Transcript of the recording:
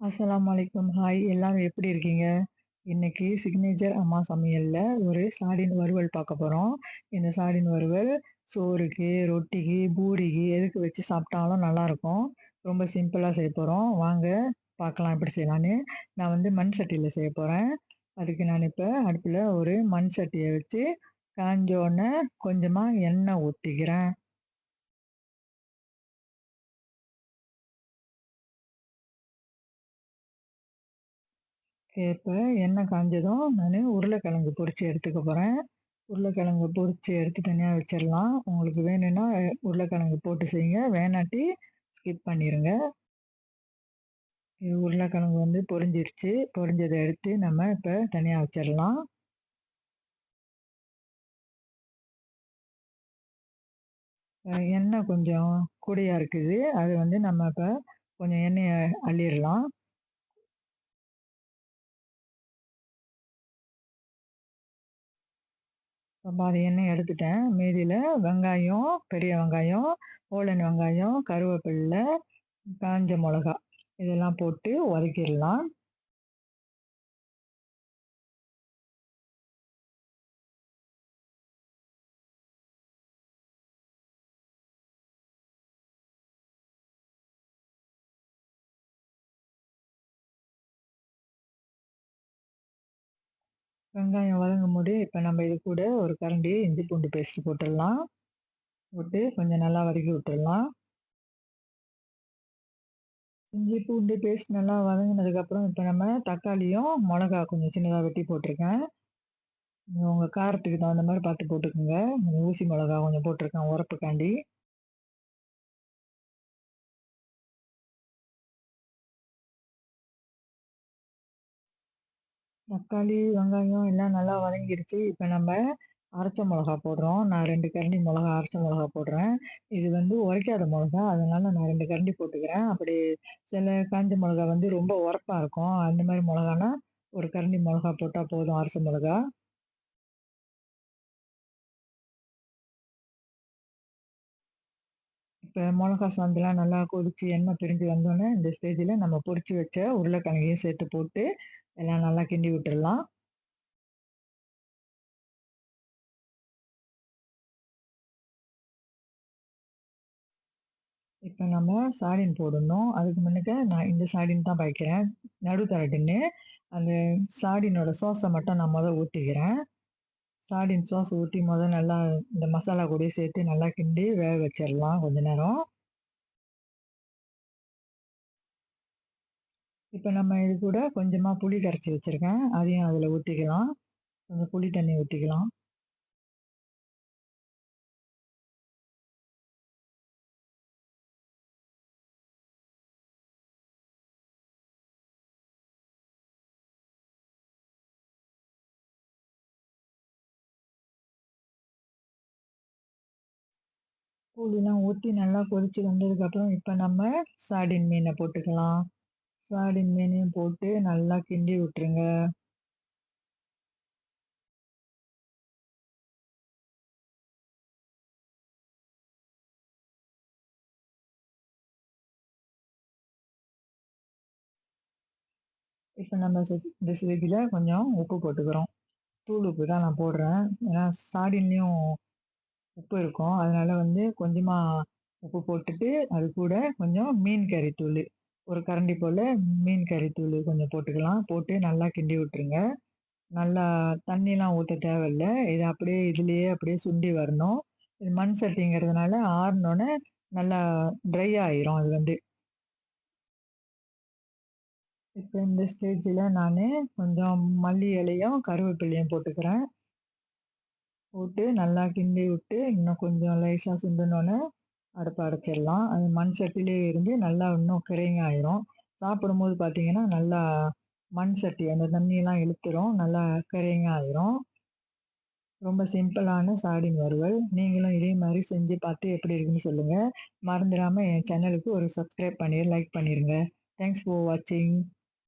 அஸ்ஸலாமு அலைக்கும். ஹாய் எல்லாரும் எப்படி இருக்கீங்க? இன்னைக்கு சிக்னேச்சர் அம்மா சமையல்ல ஒரு சார்டின் வறுவல் பார்க்க போறோம். இந்த சார்டின் வறுவல் சோறுக்கு, ரொட்டிக்கு, பூரிக்கு எதுக்கு வச்சு சாப்பிட்டாலும் நல்லாயிருக்கும். ரொம்ப சிம்பிளா செய்ய போறோம். வாங்க பார்க்கலாம் எப்படி செய்யலான்னு. நான் வந்து மண் சட்டியில செய்ய போறேன். அதுக்கு நான் இப்ப அடுப்புல ஒரு மண் சட்டிய வச்சு காஞ்சோனே கொஞ்சமா எண்ணெய் ஊத்திக்கிறேன். இப்ப எண்ணெய் காஞ்சதும் நானு உருளைக்கிழங்கு பொரிச்சு எடுத்துக்க போறேன். உருளைக்கிழங்கு பொரிச்சு எடுத்து தனியா வச்சிரலாம். உங்களுக்கு வேணும்னா உருளைக்கிழங்கு போட்டு செய்யுங்க. வேணாட்டி ஸ்கிப் பண்ணிருங்க. இது உருளைக்கிழங்கு வந்து பொரிஞ்சிருச்சு. பொரிஞ்சத எடுத்து நம்ம இப்ப தனியா வச்சிரலாம். எண்ணெய் கொஞ்சம் கூடயா இருக்குது. அது வந்து நம்ம இப்ப கொஞ்சம் எண்ணெய அள்ளிறலாம். பாதி எண்ணெய் எடுத்துட்டேன். மீதியில வெங்காயம், பெரிய வெங்காயம், ஓலன் வெங்காயம், கருவேப்பில்ல, காஞ்ச மொளகா இதெல்லாம் போட்டு வதக்கிடலாம். வெங்காயம் வதங்கும்போது, இப்ப நம்ம இது கூட ஒரு கரண்டி இஞ்சி பூண்டு பேஸ்ட் போட்டுடலாம். போட்டு கொஞ்சம் நல்லா வதக்கி விட்டுறலாம். இஞ்சி பூண்டு பேஸ்ட் நல்லா வதங்குனதுக்கப்புறம், இப்ப நம்ம தக்காளியும், மொளகா கொஞ்சம் சின்னதா வெட்டி போட்டுருக்கேன். உங்க காரத்துக்கு தகுந்த மாரி பார்த்து போட்டுக்கோங்க. ஊசி மொளகா கொஞ்சம் போட்டுருக்கேன் உரப்புக்காண்டி. தக்காளி, வெங்காயம் எல்லாம் நல்லா வதங்கிருச்சு. இப்ப நம்ம அரைச்ச மொளகா போடுறோம். நான் 2 கரண்டி மொளகா அரைச்ச மொளகா போடுறேன். இது வந்து உரைக்காத மொளகா. அதனால நான் 2 கரண்டி போட்டுக்கிறேன். அப்படி சில காஞ்ச மொளகா வந்து ரொம்ப உரப்பா இருக்கும். அந்த மாரி மொளகானா, 1 கரண்டி மொளகா போட்டா போதும் அரைச்ச மொளகா. இப்ப மொளகா சாந்துலாம் நல்லா கொதிச்சு எண்ணெய் பிரிஞ்சு வந்தோனே, இந்த ஸ்டேஜ்ல நம்ம பொரிச்சு வச்ச உருளைக்கிழங்கையும் சேர்த்து போட்டு, எல்லாம் நல்லா கிண்டி விட்டுறலாம். இப்ப நம்ம சாடின் போடணும். அதுக்கு முன்னுக்க நான் இந்த சாடின் தான் பாய்க்கிறேன். நடுத்தர டின்னு. அந்த சாடினோட சோஸ மட்டும் நான் ஊத்திக்கிறேன். சாடின் சாஸ் ஊத்தி நல்லா இந்த மசாலா கூடயே சேர்த்து நல்லா கிண்டி வேக வச்சிரலாம் கொஞ்ச நேரம். இப்ப நம்ம இது கூட கொஞ்சமா புளி கரைச்சு வச்சிருக்கேன். அதையும் அதுல ஊத்திக்கலாம். கொஞ்சம் புளி தண்ணி ஊத்திக்கலாம். புளிலாம் ஊத்தி நல்லா கொதிச்சு வந்ததுக்கப்புறம், இப்ப நம்ம சாடின் மீன போட்டுக்கலாம். சாடின் மீனையும் போட்டு நல்லா கிண்டி விட்டுருங்க. இப்ப நம்ம இந்த ஸ்டேஜ்ல கொஞ்சம் உப்பு போட்டுக்கிறோம். தூள் உப்பு தான் நான் போடுறேன். ஏன்னா சாடின்லயும் உப்பு இருக்கும். அதனால வந்து கொஞ்சமா உப்பு போட்டுட்டு, அது கூட கொஞ்சம் மீன் கறி தூளு, ஒரு கரண்டி போல மீன் கறி தூளு கொஞ்சம் போட்டுக்கலாம். போட்டு நல்லா கிண்டி விட்டுருங்க. நல்லா தண்ணிலாம் ஊத்த தேவையில்ல. இது அப்படியே இதுலயே அப்படியே சுண்டி வரணும். இது மண் சட்டிங்கிறதுனால ஆறுனோனே நல்லா ட்ரை ஆயிரும் அது வந்து. இப்ப இந்த ஸ்டேஜ்ல நானு கொஞ்சம் மல்லி இலையும், கருவேப்பிலையும் போட்டுக்கிறேன். போட்டு நல்லா கிண்டி விட்டு, இன்னும் கொஞ்சம் லேசா சுண்டுனோனே அடுப்ப அடைச்சிடலாம். அது மண் சட்டியிலேயே இருந்து நல்லா இன்னும் கிரைங்க ஆயிரும். சாப்பிடும்போது பார்த்தீங்கன்னா, நல்லா மண் சட்டி அந்த தண்ணியெல்லாம் இழுத்துரும். நல்லா கிரைங்க ஆயிரும். ரொம்ப சிம்பிளான சார்டின் வறுவல். நீங்களும் இதே மாரி செஞ்சு பார்த்து எப்படி இருக்குன்னு சொல்லுங்க. மறந்துடாம என் சேனலுக்கு ஒரு சப்ஸ்கிரைப் பண்ணி லைக் பண்ணிருங்க. தேங்க்ஸ் ஃபார் வாட்சிங்.